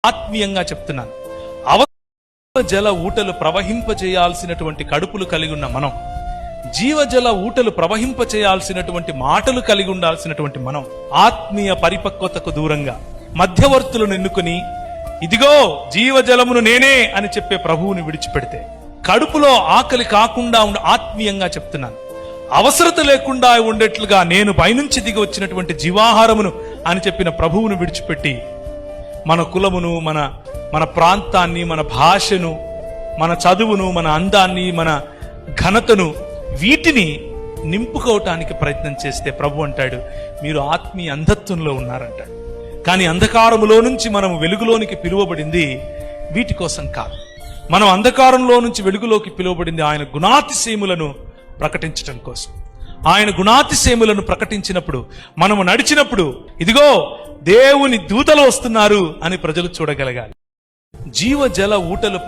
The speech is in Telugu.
ఆత్మీయంగా చెప్తున్నాను. అవజల ఊటలు ప్రవహింపచేయాల్సినటువంటి కడుపులు కలిగి ఉన్న మనం, జీవజల ఊటలు ప్రవహింపచేయాల్సినటువంటి మాటలు కలిగి ఉండాల్సినటువంటి మనం, ఆత్మీయ పరిపక్వతకు దూరంగా మధ్యవర్తులను ఎన్నుకుని ఇదిగో జీవజలమును నేనే అని చెప్పే ప్రభువుని విడిచిపెడితే, కడుపులో ఆకలి కాకుండా ఆత్మీయంగా చెప్తున్నాను, అవసరత లేకుండా ఉండేట్లుగా నేను పైనుంచి దిగి వచ్చినటువంటి జీవాహారమును అని చెప్పిన ప్రభువును విడిచిపెట్టి మన కులమును, మన ప్రాంతాన్ని, మన భాషను, మన చదువును, మన అందాన్ని, మన ఘనతను, వీటిని నింపుకోవటానికి ప్రయత్నం చేస్తే ప్రభు అంటాడు, మీరు ఆత్మీయ అంధత్వంలో ఉన్నారంటాడు. కానీ అంధకారములో నుంచి మనం వెలుగులోనికి పిలువబడింది వీటి కోసం కాదు. మనం అంధకారంలో నుంచి వెలుగులోకి పిలువబడింది ఆయన గుణాతిశయములను ప్రకటించటం కోసం. ఆయన గుణాతిశయములను ప్రకటించినప్పుడు, మనము నడిచినప్పుడు ఇదిగో దేవుని దూతలు వస్తున్నారు అని ప్రజలు చూడగలగాలి. జీవజల ఊటలు